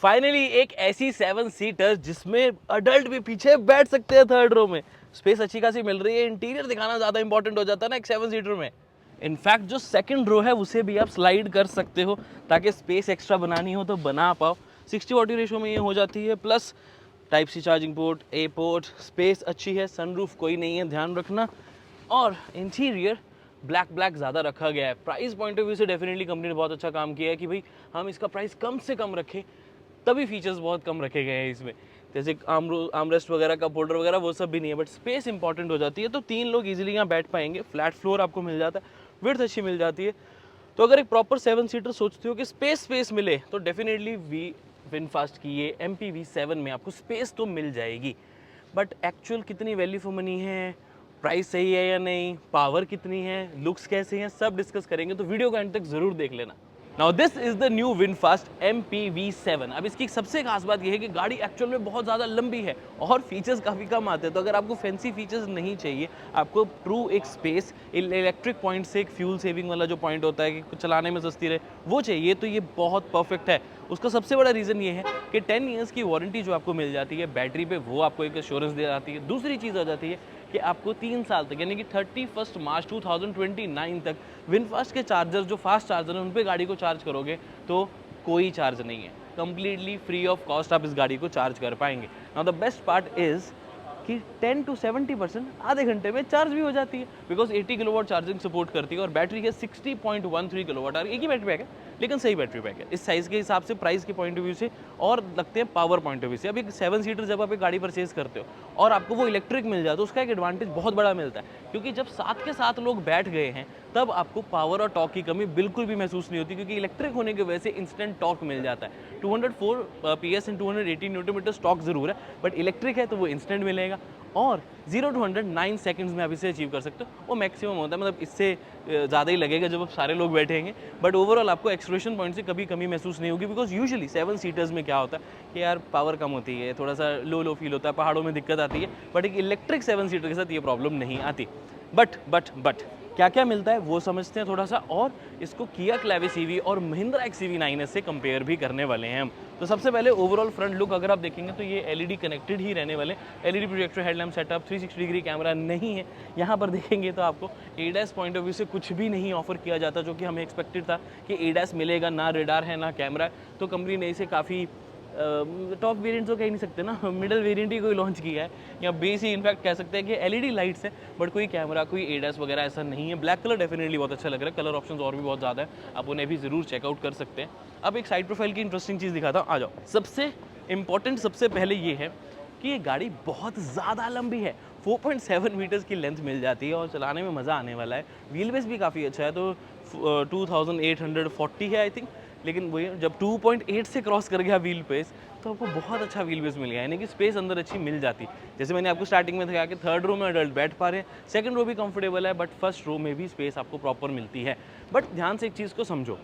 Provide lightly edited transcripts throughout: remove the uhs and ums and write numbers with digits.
Finally एक ऐसी 7 seater जिसमें अडल्ट भी पीछे बैठ सकते हैं थर्ड रो में। स्पेस अच्छी खासी मिल रही है, इंटीरियर दिखाना ज़्यादा इंपॉर्टेंट हो जाता है ना एक 7 सीटर में। इनफैक्ट जो सेकंड रो है उसे भी आप स्लाइड कर सकते हो ताकि स्पेस एक्स्ट्रा बनानी हो तो बना पाओ। 60-40 रेशो में ये हो जाती है। Plus type C charging port, A port, space अच्छी है, सनरूफ कोई नहीं है ध्यान रखना। और इंटीरियर ब्लैक ज़्यादा रखा गया है। प्राइस पॉइंट ऑफ व्यू से डेफिनेटली कंपनी ने बहुत अच्छा काम किया है कि भाई हम इसका प्राइस कम से कम रखें, तभी फीचर्स बहुत कम रखे गए हैं इसमें। जैसे आर्मरेस्ट वगैरह, कप होल्डर वगैरह वो सब भी नहीं है, बट स्पेस इंपॉर्टेंट हो जाती है। तो 3 लोग इजीली यहाँ बैठ पाएंगे। फ्लैट फ्लोर आपको मिल जाता है, विड्थ अच्छी मिल जाती है। तो अगर एक प्रॉपर 7 सीटर सोचते हो कि स्पेस मिले तो डेफिनेटली विनफास्ट की ये MPV7 में आपको स्पेस तो मिल जाएगी। बट एक्चुअल कितनी वैल्यू फॉर मनी है, प्राइस सही है या नहीं, पावर कितनी है, लुक्स कैसे हैं, सब डिस्कस करेंगे। तो वीडियो को एंड तक जरूर देख लेना। Now this is the new VinFast MPV7। अब इसकी सबसे खास बात यह है कि गाड़ी एक्चुअल में बहुत ज़्यादा लंबी है और फीचर्स काफ़ी कम आते हैं। तो अगर आपको फैंसी फीचर्स नहीं चाहिए, आपको ट्रू एक स्पेस, इलेक्ट्रिक पॉइंट से एक फ्यूल सेविंग वाला जो पॉइंट होता है कि चलाने में सस्ती रहे, वो चाहिए, तो ये बहुत परफेक्ट है। उसका सबसे बड़ा रीज़न ये है कि 10 ईयर्स की वारंटी जो आपको मिल जाती है बैटरी पे, वो आपको एक एश्योरेंस दे जाती है। दूसरी चीज़ आ जाती है कि आपको 3 साल तक, यानी कि 31 मार्च 2029 तक विनफास्ट के चार्जर, जो फास्ट चार्जर हैं, उन पे गाड़ी को चार्ज करोगे तो कोई चार्ज नहीं है, कंप्लीटली फ्री ऑफ कॉस्ट आप इस गाड़ी को चार्ज कर पाएंगे। Now the best part is कि 10 to 70% आधे घंटे में चार्ज भी हो जाती है, बिकॉज 80 किलोवाट चार्जिंग सपोर्ट करती है और बैटरी है 60.13 किलोवाट आवर। एक ही बैटरी पैक है लेकिन सही बैटरी पैक है इस साइज़ के हिसाब से, प्राइस के पॉइंट ऑफ व्यू से और लगते हैं पावर पॉइंट ऑफ व्यू से। अब एक 7 सीटर जब आप एक गाड़ी परचेज करते हो और आपको वो इलेक्ट्रिक मिल जाए तो उसका एक एडवांटेज बहुत बड़ा मिलता है, क्योंकि जब साथ के साथ लोग बैठ गए हैं तब आपको पावर और टॉर्क की कमी बिल्कुल भी महसूस नहीं होती, क्योंकि इलेक्ट्रिक होने की वजह से इंस्टेंट टॉर्क मिल जाता है। 204 PS and 280 newton metre torque ज़रूर है, बट इलेक्ट्रिक है तो वो इंस्टेंट मिलेगा और 0 to 100 9 सेकंड्स में आप इसे अचीव कर सकते हो। वो मैक्सिमम होता है, मतलब इससे ज़्यादा ही लगेगा जब आप सारे लोग बैठेंगे, बट ओवरऑल आपको एक्सलेरेशन पॉइंट से कभी कमी महसूस नहीं होगी। बिकॉज यूजुअली 7 सीटर्स में क्या होता है कि यार पावर कम होती है, थोड़ा सा लो फील होता है, पहाड़ों में दिक्कत आती है, बट एक इलेक्ट्रिक 7 सीटर के साथ ये प्रॉब्लम नहीं आती। बट क्या क्या मिलता है वो समझते हैं थोड़ा सा, और इसको किया क्लेविस EV और महिंद्रा XUV9S से कंपेयर भी करने वाले हैं हम। तो सबसे पहले ओवरऑल फ्रंट लुक अगर आप देखेंगे तो ये LED कनेक्टेड ही रहने वाले, LED projector headlamp setup, 360 degree camera नहीं है। यहाँ पर देखेंगे तो आपको ADAS पॉइंट ऑफ व्यू से कुछ भी नहीं ऑफर किया जाता, जो कि हमें एक्सपेक्टेड था कि ADAS मिलेगा, ना रेडार है ना कैमरा। तो कंपनी ने इसे काफ़ी टॉप वेरिएंट तो कह नहीं सकते ना, मिडल वेरिएंट ही कोई लॉन्च किया है, या बेस ही इनफैक्ट कह सकते हैं कि LED लाइट्स है, बट कोई कैमरा, कोई ADAS वगैरह ऐसा नहीं है। ब्लैक कलर डेफिनेटली बहुत अच्छा लग रहा है, कलर ऑप्शंस और भी बहुत ज़्यादा है, आप उन्हें भी ज़रूर चेकआउट कर सकते हैं। अब एक साइड प्रोफाइल की इंटरेस्टिंग चीज़ दिखाता हूँ, आ जाओ। सबसे इंपॉर्टेंट सबसे पहले ये है कि ये गाड़ी बहुत ज़्यादा लंबी है, 4.7 मीटर्स की लेंथ मिल जाती है और चलाने में मज़ा आने वाला है। व्हील बेस भी काफ़ी अच्छा है, तो 2840 है आई थिंक, लेकिन वही जब 2.8 से क्रॉस कर गया व्हील बेस तो आपको बहुत अच्छा व्हील बेस मिल गया, यानी कि स्पेस अंदर अच्छी मिल जाती। जैसे मैंने आपको स्टार्टिंग में दिखाया कि थर्ड रो में अडल्ट बैठ पा रहे हैं, सेकंड रो भी कंफर्टेबल है, बट फर्स्ट रो में भी स्पेस आपको प्रॉपर मिलती है। बट ध्यान से एक चीज़ को समझो,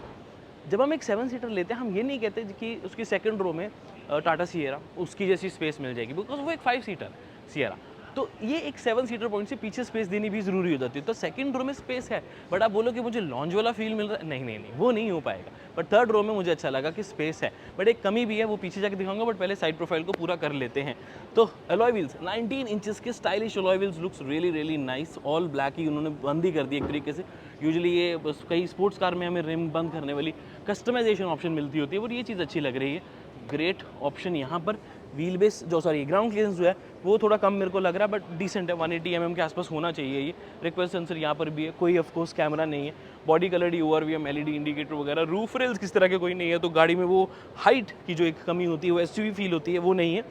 जब हम एक 7 सीटर लेते हैं हम ये नहीं कहते कि उसकी सेकंड रो में टाटा सिएरा उसकी जैसी स्पेस मिल जाएगी, बिकॉज वो एक 5 सीटर सिएरा। तो ये एक 7 सीटर पॉइंट से पीछे स्पेस देनी भी ज़रूरी हो जाती है। तो सेकंड रो में स्पेस है, बट आप बोलो कि मुझे लॉन्च वाला फील मिल रहा है, नहीं, वो नहीं हो पाएगा। बट थर्ड रो में मुझे अच्छा लगा कि स्पेस है, बट एक कमी भी है, वो पीछे जाकर दिखाऊंगा, बट पहले साइड प्रोफाइल को पूरा कर लेते हैं। तो अलॉय व्हील्स 19 इंचेस के stylish alloy wheels, looks really nice. All black ही उन्होंने बंद ही कर दी एक तरीके से। यूजुअली ये बस कई स्पोर्ट्स कार में हमें रिम बंद करने वाली कस्टमाइजेशन ऑप्शन मिलती होती है, और ये चीज़ अच्छी लग रही है। ग्रेट ऑप्शन यहाँ पर। व्हील बेस ग्राउंड क्लियरेंस जो है वो थोड़ा कम मेरे को लग रहा है, बट डिसेंट है, 180 mm के आसपास होना चाहिए। ये रिक्वेस्ट सेंसर यहाँ पर भी है, कोई ऑफकोर्स कैमरा नहीं है। Body colour URVM LED indicator वगैरह, रूफ रेल्स किस तरह के कोई नहीं है, तो गाड़ी में वो हाइट की जो एक कमी होती है, वो SUV फील होती है, वो नहीं है।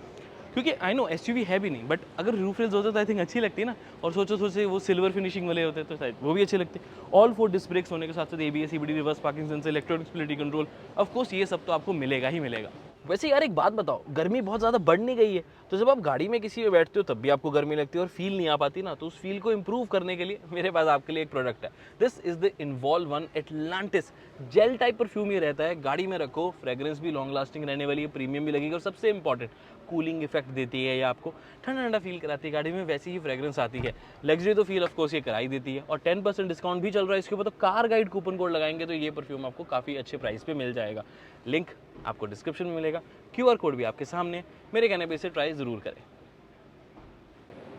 क्योंकि आई नो SUV है भी नहीं, बट अगर रूफ रेल्स होते तो आई थिंक अच्छी लगती है ना, और सोचो वो सिल्वर फिनिशिंग वाले होते तो शायद वो भी अच्छे लगते। ऑल 4 डिस्क ब्रेक्स होने के साथ साथ ABS CBD reverse parking sensor, electronic stability control, of course ये सब तो आपको मिलेगा ही मिलेगा। वैसे यार एक बात बताओ, गर्मी बहुत ज़्यादा बढ़ नहीं गई है, तो जब आप गाड़ी में किसी में बैठते हो तब भी आपको गर्मी लगती है और फील नहीं आ पाती ना, तो उस फील को इंप्रूव करने के लिए मेरे पास आपके लिए एक प्रोडक्ट है। This is the involve one Atlantis gel type perfume. ये रहता है, गाड़ी में रखो, फ्रेग्रेंस भी लॉन्ग लास्टिंग रहने वाली है, प्रीमियम भी लगेगी, और सबसे इंपॉर्टेंट कूलिंग इफेक्ट देती है, ये आपको ठंडा ठंडा फील कराती है। गाड़ी में वैसी ही फ्रेग्रेंस आती है, लग्जरी तो फील ऑफ कोर्स ये कराई देती है, और 10% डिस्काउंट भी चल रहा है इसके ऊपर। तो कार गाइड कूपन कोड लगाएंगे तो ये परफ्यूम आपको काफ़ी अच्छे प्राइस पे मिल जाएगा। लिंक आपको डिस्क्रिप्शन में मिलेगा, QR कोड भी आपके सामने है। मेरे कहने पे इसे ट्राई ज़रूर करें।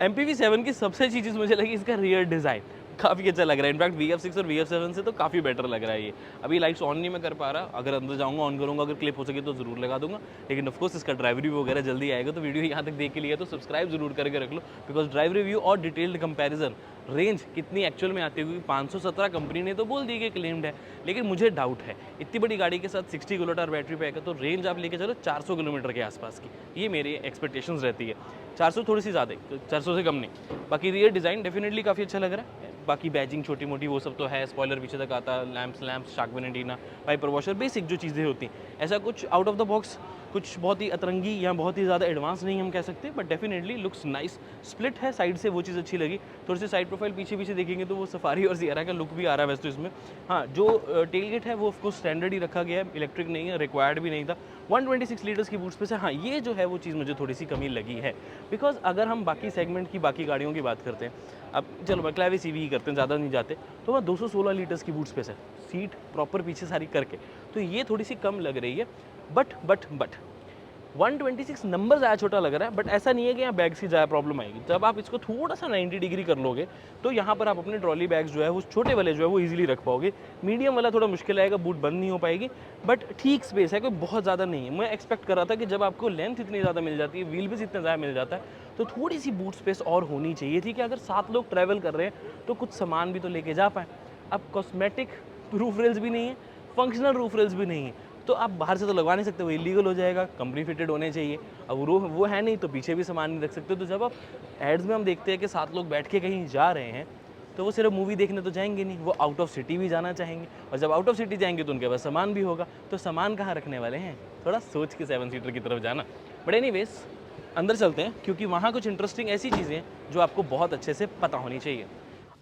MPV7 की सबसे अच्छी चीज़ मुझे लगी इसका रियर डिज़ाइन, काफ़ी अच्छा लग रहा है। इनफैक्ट VF6 और VF7 से तो काफ़ी बेटर लग रहा है ये। अभी लाइट्स ऑन नहीं मैं कर पा रहा, अगर अंदर जाऊँगा ऑन करूँगा, अगर क्लिप हो सके तो ज़रूर लगा दूँगा। लेकिन ऑफ कोर्स इसका ड्राइव रिव्यू वगैरह जल्दी आएगा, तो वीडियो यहाँ तक देख के लिए तो सब्सक्राइब जरूर करके रख लो, बिकॉज ड्राइव रिव्यू और डिटेल्ड कंपैरिजन रेंज कितनी एक्चुअल में आती होगी। 517 कंपनी ने तो बोल दी कि क्लेम्ड है, लेकिन मुझे डाउट है। इतनी बड़ी गाड़ी के साथ 60 किलोमीटर बैटरी पैक है, तो रेंज आप लेके चलो 400 किलोमीटर के आसपास की, ये मेरी एक्सपेक्टेशंस रहती है। 400 थोड़ी सी ज़्यादा है, 400 से कम नहीं। बाकी रियर डिज़ाइन डेफिनेटली काफ़ी अच्छा लग रहा है। बाकी बैजिंग छोटी मोटी वो सब तो है, स्पॉइलर पीछे तक आता, lamps shark fin antenna, wiper washer, basic जो चीज़ें होती हैं। ऐसा कुछ आउट ऑफ द बॉक्स, कुछ बहुत ही अतरंगी या बहुत ही ज़्यादा एडवांस नहीं हम कह सकते, but definitely looks nice. Split है साइड से, वो चीज़ अच्छी लगी। थोड़ी सी साइड प्रोफाइल पीछे पीछे देखेंगे तो वो सफारी और सियरा का लुक भी आ रहा है वैसे तो इसमें। हाँ, जो टेल गेट है वो ऑफकोर्स स्टैंडर्ड ही रखा गया है, इलेक्ट्रिक नहीं है, रिक्वायर्ड भी नहीं था। 126 लीटर्स की बूट स्पेस है। हाँ, ये जो है वो चीज़ मुझे थोड़ी सी कमी लगी है, बिकॉज अगर हम बाकी सेगमेंट की बाकी गाड़ियों की बात करते हैं, अब चलो McLaren CV ही करते हैं, ज़्यादा नहीं जाते, तो वहाँ 216 लीटर्स की बूट स्पेस है, सीट प्रॉपर पीछे सारी करके, तो ये थोड़ी सी कम लग रही है। बट 126 नंबर ज़्यादा छोटा लग रहा है, बट ऐसा नहीं है कि यहाँ बैग्स की ज़्यादा प्रॉब्लम आएगी। जब आप इसको थोड़ा सा 90 डिग्री कर लोगे तो यहाँ पर आप अपने ट्रॉली बैग्स जो है वो छोटे वाले जो है वो इजीली रख पाओगे। मीडियम वाला थोड़ा मुश्किल आएगा, बूट बंद नहीं हो पाएगी, बट ठीक स्पेस है, कोई बहुत ज़्यादा नहीं है। मैं एक्सपेक्ट कर रहा था कि जब आपको लेंथ इतनी ज़्यादा मिल जाती है, व्हील बेस इतना ज़्यादा मिल जाता है, तो थोड़ी सी बूट स्पेस और होनी चाहिए थी कि अगर 7 लोग ट्रैवल कर रहे हैं तो कुछ सामान भी तो लेके जा पाएँ। अब कॉस्मेटिक रूफ रेल्स भी नहीं है, फंक्शनल रूफ रेल्स भी नहीं है, तो आप बाहर से तो लगवा नहीं सकते, वो इलीगल हो जाएगा, कंपनी फिटेड होने चाहिए। अब वो है नहीं, तो पीछे भी सामान नहीं रख सकते। तो जब आप एड्स में हम देखते हैं कि 7 लोग बैठ के कहीं जा रहे हैं, तो वो सिर्फ मूवी देखने तो जाएंगे नहीं, वो आउट ऑफ सिटी भी जाना चाहेंगे, और जब आउट ऑफ सिटी जाएंगे तो उनके पास सामान भी होगा, तो सामान कहाँ रखने वाले हैं? थोड़ा सोच के 7 सीटर की तरफ जाना। बट एनीवेज अंदर चलते हैं, क्योंकि वहाँ कुछ इंटरेस्टिंग ऐसी चीज़ें हैं जो आपको बहुत अच्छे से पता होनी चाहिए।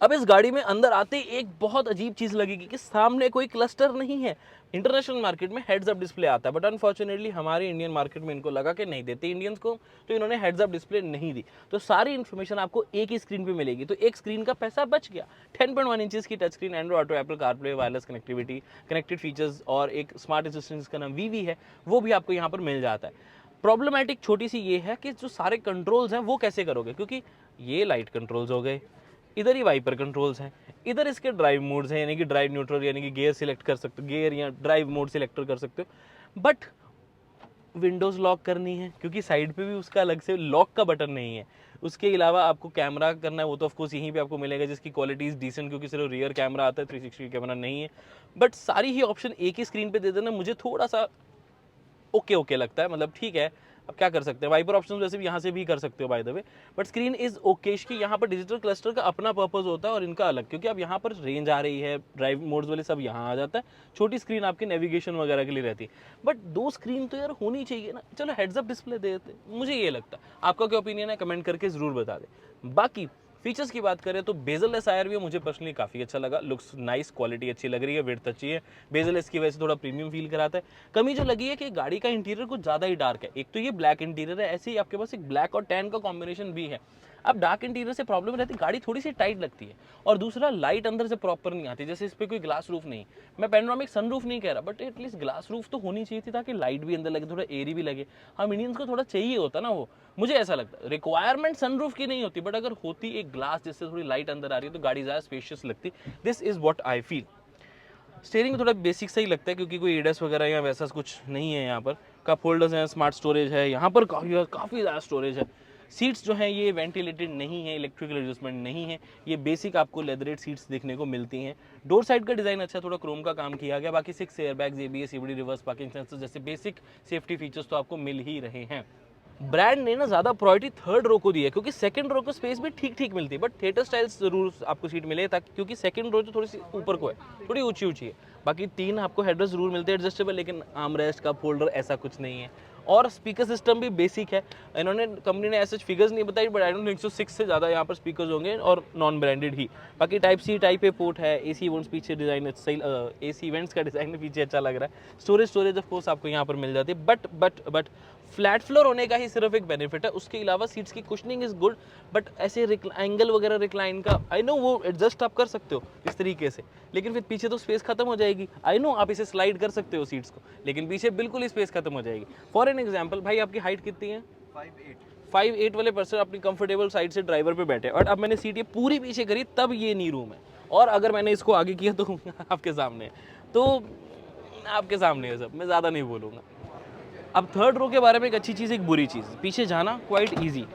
अब इस गाड़ी में अंदर आते ही एक बहुत अजीब चीज़ लगेगी कि सामने कोई क्लस्टर नहीं है। इंटरनेशनल मार्केट में हेड्स अप डिस्प्ले आता है, बट अनफॉर्चुनेटली हमारे इंडियन मार्केट में इनको लगा कि नहीं देते इंडियंस को, तो इन्होंने हेड्स अप डिस्प्ले नहीं दी। तो सारी इन्फॉर्मेशन आपको एक ही स्क्रीन पे मिलेगी, तो एक स्क्रीन का पैसा बच गया। 10.1 इंचेस की touch screen, Android auto, Apple CarPlay, wireless connectivity, connected features और एक स्मार्ट असिस्टेंट जिसका नाम वीवी है, वो भी आपको यहाँ पर मिल जाता है। प्रॉब्लमेटिक छोटी सी ये है कि जो सारे कंट्रोल्स हैं वो कैसे करोगे, क्योंकि ये लाइट कंट्रोल्स हो गए, इधर ही वाइपर कंट्रोल्स हैं, इधर इसके ड्राइव मोड्स हैं, यानी कि ड्राइव न्यूट्रल, यानी कि गियर सिलेक्ट कर सकते हो, गियर या ड्राइव मोड सिलेक्ट कर सकते हो। बट विंडोज़ लॉक करनी है, क्योंकि साइड पे भी उसका अलग से लॉक का बटन नहीं है। उसके अलावा आपको कैमरा करना है, वो तो ऑफकोर्स यहीं पे आपको मिलेगा, जिसकी क्वालिटी इज़ डिसेंट, क्योंकि सिर्फ रियर कैमरा आता है, 360 कैमरा नहीं है। बट सारी ही ऑप्शन एक ही स्क्रीन पे दे देना मुझे थोड़ा सा ओके लगता है, मतलब ठीक है, अब क्या कर सकते हैं। वाइपर ऑप्शन वैसे भी यहाँ से भी कर सकते हो by the way, but screen is okay की। यहाँ पर डिजिटल क्लस्टर का अपना पर्पस होता है और इनका अलग, क्योंकि अब यहाँ पर रेंज आ रही है, ड्राइव मोड्स वाले सब यहाँ आ जाता है, छोटी स्क्रीन आपकी नेविगेशन वगैरह के लिए रहती है। बट 2 स्क्रीन तो यार होनी चाहिए ना। चलो हेड्स अप डिस्प्ले दे देते, मुझे ये लगता है। आपका क्या ओपिनियन है, कमेंट करके जरूर बता दें। बाकी फीचर्स की बात करें तो बेजल-लेस IRV मुझे पर्सनली काफ़ी अच्छा लगा, लुक्स नाइस, क्वालिटी अच्छी लग रही है, विड्थ अच्छी है। बेजल-लेस की वजह से थोड़ा प्रीमियम फील कराता है। कमी जो लगी है कि गाड़ी का इंटीरियर कुछ ज़्यादा ही डार्क है। एक तो ये ब्लैक इंटीरियर है, ऐसे ही आपके पास एक ब्लैक और टैन का कॉम्बिनेशन भी है। अब डार्क इंटीरियर से प्रॉब्लम रहती है, गाड़ी थोड़ी सी टाइट लगती है, और दूसरा लाइट अंदर से प्रॉपर नहीं आती। जैसे इस पर कोई ग्लास रूफ नहीं, मैं पैनोरामिक सनरूफ नहीं कह रहा, बट एटलीस्ट ग्लास रूफ तो होनी चाहिए थी, ताकि लाइट भी अंदर लगे, थोड़ा एरी भी लगे। हम इंडियंस को थोड़ा चाहिए होता ना, वो मुझे ऐसा लगता है। रिक्वायरमेंट सनरूफ की नहीं होती, बट अगर होती एक ग्लास जिससे थोड़ी लाइट अंदर आ रही है, तो गाड़ी ज़्यादा स्पेशियस लगती। This is what I feel. Steering थोड़ा बेसिक सही लगता है, क्योंकि कोई एडस वगैरह या वैसा कुछ नहीं है। यहाँ पर कप होल्डर्स हैं, स्मार्ट स्टोरेज है, यहाँ पर काफ़ी ज़्यादा स्टोरेज है। सीट्स जो हैं ये वेंटिलेटेड नहीं है, इलेक्ट्रिकल एडजस्टमेंट नहीं है, ये बेसिक आपको लेदरेट सीट्स देखने को मिलती हैं। डोर साइड का डिज़ाइन अच्छा, थोड़ा क्रोम का काम किया गया। बाकी 6 airbags, ABS, CVT, reverse parking sensor जैसे बेसिक सेफ्टी फीचर्स तो आपको मिल ही रहे हैं। ब्रांड ने ना ज़्यादा प्रायोरिटी थर्ड रो को दी है, क्योंकि सेकंड रो को स्पेस भी ठीक ठीक मिलती है, बट थिएटर स्टाइल्स जरूर आपको सीट मिले, ताकि क्योंकि सेकंड रो जो थोड़ी सी ऊपर को है, थोड़ी ऊंची ऊंची है। बाकी 3 आपको हेडरेस्ट जरूर मिलते हैं एडजस्टेबल, लेकिन आर्म रेस्ट का फोल्डर ऐसा कुछ नहीं है। और स्पीकर सिस्टम भी बेसिक है। इन्होंने कंपनी ने ऐसे फिगर्स नहीं बताई, but I don't think so 6 से ज़्यादा यहाँ पर स्पीकर्स होंगे, और नॉन ब्रांडेड ही। बाकी type C type A port है। AC इवेंट्स पीछे डिज़ाइन सही, AC इवेंट्स का डिज़ाइन पीछे अच्छा लग रहा है। स्टोरेज ऑफ कोर्स आपको यहाँ पर मिल जाती है, बट फ्लैट फ्लोर होने का ही सिर्फ एक बेनिफिट है, उसके अलावा सीट्स की कुशनिंग इज गुड, बट ऐसे एंगल वगैरह रिक्लाइन का आई नो वो एडजस्ट आप कर सकते हो इस तरीके से, लेकिन फिर पीछे तो स्पेस खत्म हो जाएगी। आई नो आप इसे स्लाइड कर सकते हो सीट्स को, लेकिन पीछे बिल्कुल ही स्पेस खत्म हो जाएगी। फॉर एन एग्जाम्पल, भाई आपकी हाइट कितनी है? 5'8" वाले पर्सन अपनी कंफर्टेबल साइड से ड्राइवर पे बैठे, और अब मैंने सीट ये पूरी पीछे करी तब ये नी रूम है, और अगर मैंने इसको आगे किया तो आपके सामने है, तो आपके सामने है सब, मैं ज़्यादा नहीं बोलूँगा। अब थर्ड रो के बारे में एक अच्छी चीज़, एक बुरी चीज़, पीछे जाना क्वाइट ईजी,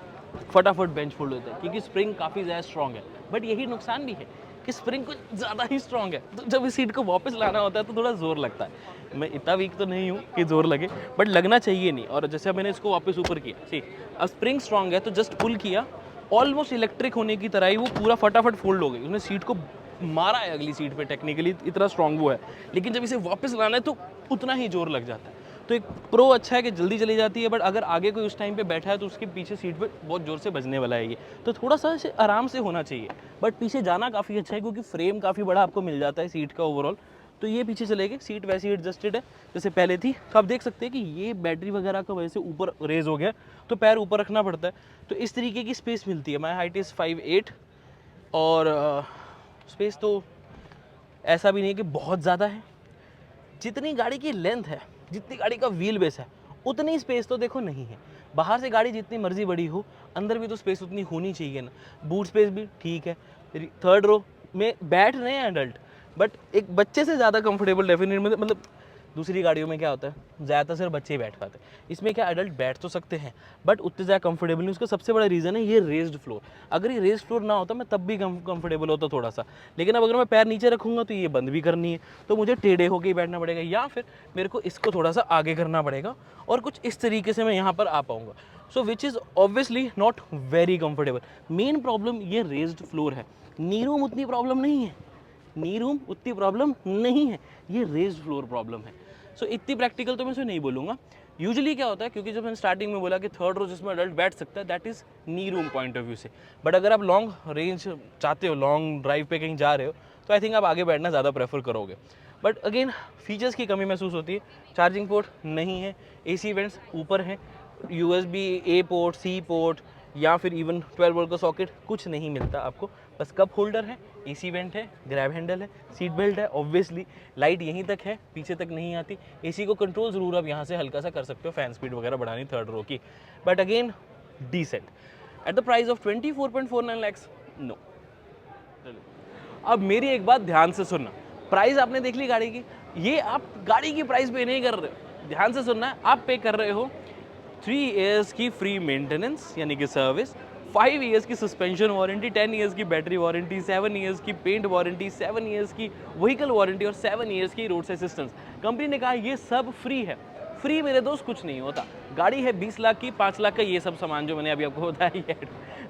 फटाफट बेंच फोल्ड होता है क्योंकि स्प्रिंग काफ़ी ज़्यादा स्ट्रॉन्ग है, बट यही नुकसान भी है कि स्प्रिंग कुछ ज़्यादा ही स्ट्रॉन्ग है, तो जब इस सीट को वापस लाना होता है तो थोड़ा ज़ोर लगता है। मैं इतना वीक तो नहीं हूँ कि ज़ोर लगे, बट लगना चाहिए नहीं। और जैसे मैंने इसको वापस ऊपर किया, ठीक, अब स्प्रिंग स्ट्रॉन्ग है तो जस्ट पुल किया, ऑलमोस्ट इलेक्ट्रिक होने की तरह ही वो पूरा फटाफट फोल्ड हो गई, उसने सीट को मारा है अगली सीट पे, टेक्निकली इतना स्ट्रॉन्ग वो है, लेकिन जब इसे वापस लाना है तो उतना ही जोर लग जाता है। तो एक प्रो अच्छा है कि जल्दी चली जाती है, बट अगर आगे कोई उस टाइम पे बैठा है तो उसके पीछे सीट पे बहुत जोर से बजने वाला है ये, तो थोड़ा सा इसे आराम से होना चाहिए। बट पीछे जाना काफ़ी अच्छा है क्योंकि फ्रेम काफ़ी बड़ा आपको मिल जाता है सीट का ओवरऑल, तो ये पीछे चलेगी, सीट वैसे ही एडजस्टेड है जैसे पहले थी। तो आप देख सकते हैं कि ये बैटरी वगैरह का वजह से ऊपर रेज हो गया, तो पैर ऊपर रखना पड़ता है, तो इस तरीके की स्पेस मिलती है। माई हाइट इज़ 5'8", और स्पेस तो ऐसा भी नहीं कि बहुत ज़्यादा है, जितनी गाड़ी की लेंथ है, जितनी गाड़ी का व्हील बेस है, उतनी स्पेस तो देखो नहीं है। बाहर से गाड़ी जितनी मर्जी बड़ी हो, अंदर भी तो स्पेस उतनी होनी चाहिए ना। बूट स्पेस भी ठीक है, थर्ड रो में बैठ रहे हैं एडल्ट, बट एक बच्चे से ज़्यादा कंफर्टेबल डेफिनेट, मतलब दूसरी गाड़ियों में क्या होता है, ज़्यादातर सिर्फ बच्चे ही बैठ पाते हैं, इसमें क्या एडल्ट बैठ तो सकते हैं बट उतने ज़्यादा कंफर्टेबल नहीं। उसका सबसे बड़ा रीज़न है ये रेज्ड फ्लोर। अगर ये रेज्ड फ्लोर ना होता मैं तब भी कंफर्टेबल होता थोड़ा सा, लेकिन अब अगर मैं पैर नीचे रखूँगा तो ये बंद भी करनी है, तो मुझे टेढ़े होकर ही बैठना पड़ेगा, या फिर मेरे को इसको थोड़ा सा आगे करना पड़ेगा, और कुछ इस तरीके से मैं यहाँ पर आ पाऊँगा। So which is obviously not very comfortable. Main problem ये रेज्ड फ्लोर है, नी रूम उतनी प्रॉब्लम नहीं है, नी रूम उतनी प्रॉब्लम नहीं है, ये रेज्ड फ्लोर प्रॉब्लम है। सो इतनी प्रैक्टिकल तो मैं इसे नहीं बोलूँगा। यूजुअली क्या होता है, क्योंकि जब मैंने स्टार्टिंग में बोला कि थर्ड रो जिसमें अडल्ट बैठ सकता है, that is knee room point of view से, बट अगर आप लॉन्ग रेंज चाहते हो, लॉन्ग ड्राइव पे कहीं जा रहे हो, तो आई थिंक आप आगे बैठना ज़्यादा प्रेफर करोगे। बट अगेन फीचर्स की कमी महसूस होती है, चार्जिंग पोर्ट नहीं है, AC वेंट्स ऊपर हैं, USB A port, C port, या फिर इवन 12 वोल्ट का सॉकेट कुछ नहीं मिलता आपको। बस कप होल्डर है, AC वेंट है, ग्रैब हैंडल है, सीट बेल्ट है, ऑब्वियसली लाइट यहीं तक है, पीछे तक नहीं आती। AC को कंट्रोल ज़रूर आप यहाँ से हल्का सा कर सकते हो, फैन स्पीड वगैरह बढ़ानी थर्ड रो की, but again decent at the price of 24.49 lakhs, no. अब मेरी एक बात ध्यान से सुनना, प्राइस आपने देख ली गाड़ी की, ये आप गाड़ी की प्राइस पे नहीं कर रहे हो, ध्यान से सुनना, आप पे कर रहे हो 3 ईयर्स की फ्री मेंटेनेंस यानी कि सर्विस, 5 ईयर्स की सस्पेंशन वारंटी, 10 ईयर्स की बैटरी वारंटी, 7 ईयर्स की पेंट वारंटी, 7 ईयर्स की व्हीकल वारंटी और 7 ईयर्स की रोड असिस्टेंस। कंपनी ने कहा ये सब फ्री है। फ्री मेरे दोस्त कुछ नहीं होता, गाड़ी है 20 लाख की, 5 लाख का ये सब सामान जो मैंने अभी आपको बताया ही है।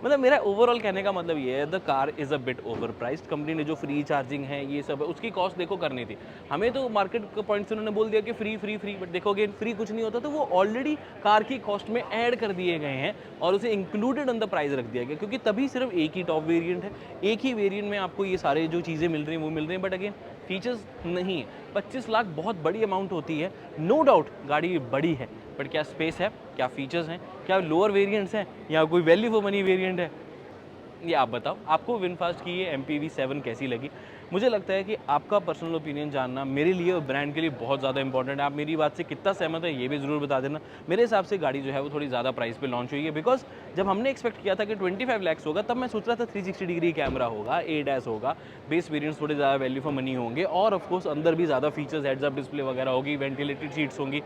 मतलब मेरा ओवरऑल कहने का मतलब ये है, the car is a bit over priced. Company ने जो फ्री चार्जिंग है ये सब है, उसकी कॉस्ट देखो करनी थी। हमें तो मार्केट के पॉइंट से उन्होंने बोल दिया कि फ्री फ्री फ्री, बट देखोगे फ्री कुछ नहीं होता, तो वो ऑलरेडी कार की कॉस्ट में ऐड कर दिए गए हैं और उसे इंक्लूडेड ऑन द प्राइस रख दिया गया, क्योंकि तभी सिर्फ एक ही टॉप वेरिएंट है, एक ही वेरिएंट में आपको ये सारे जो चीज़ें मिल रही हैं वो मिल रही हैं, बट अगेन फीचर्स नहीं है। 25 लाख बहुत बड़ी अमाउंट होती है, नो डाउट गाड़ी बड़ी है, बट क्या स्पेस है, क्या फीचर्स हैं, क्या लोअर वेरिएंट्स हैं, या कोई वैल्यू फॉर मनी वेरिएंट है, ये आप बताओ। आपको विनफास्ट की ये MPV 7 कैसी लगी? मुझे लगता है कि आपका पर्सनल ओपिनियन जानना मेरे लिए और ब्रांड के लिए बहुत ज़्यादा इंपॉर्टेंट है। आप मेरी बात से कितना सहमत है ये भी ज़रूर बता देना। मेरे हिसाब से गाड़ी जो है वो थोड़ी ज़्यादा प्राइस पे लॉन्च हुई है, बिकॉज जब हमने एक्सपेक्ट किया था कि 25 लाख होगा, तब मैं सोच रहा था 360 डिग्री कैमरा होगा, ADAS होगा, बेस वेरिएंट्स थोड़े ज़्यादा वैल्यू फॉर मनी होंगे, और ऑफकोर्स अंदर भी ज़्यादा फीचर्स, हेड्स अप डिस्प्ले वगैरह होगी, वेंटिलेटेड सीट्स होंगी,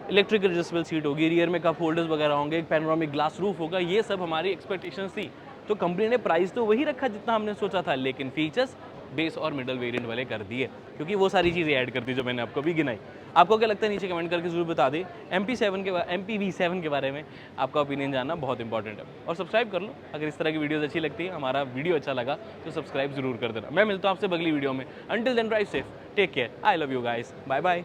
इलेक्ट्रिक एडजस्टेबल सीट होगी, रियर में कप होल्डर्स वगैरह होंगे, एक पैनोरामिक ग्लास रूफ होगा, ये सब हमारी एक्सपेक्टेशंस थी। तो कंपनी ने प्राइस तो वही रखा जितना हमने सोचा था, लेकिन फीचर्स बेस और मिडल वेरिएंट वाले कर दिए, क्योंकि वो सारी चीज़ें ऐड करती जो मैंने आपको भी गिनाई। आपको क्या लगता है नीचे कमेंट करके जरूर बता दें। MPV 7 के बारे में आपका ओपिनियन जानना बहुत इंपॉर्टेंट है, और सब्सक्राइब कर लो अगर इस तरह की वीडियोस अच्छी लगती है, हमारा वीडियो अच्छा लगा तो सब्सक्राइब जरूर कर देना। मैं मिलता हूँ आपसे अगली वीडियो में। Until then drive safe, take care, I love you guys, bye bye.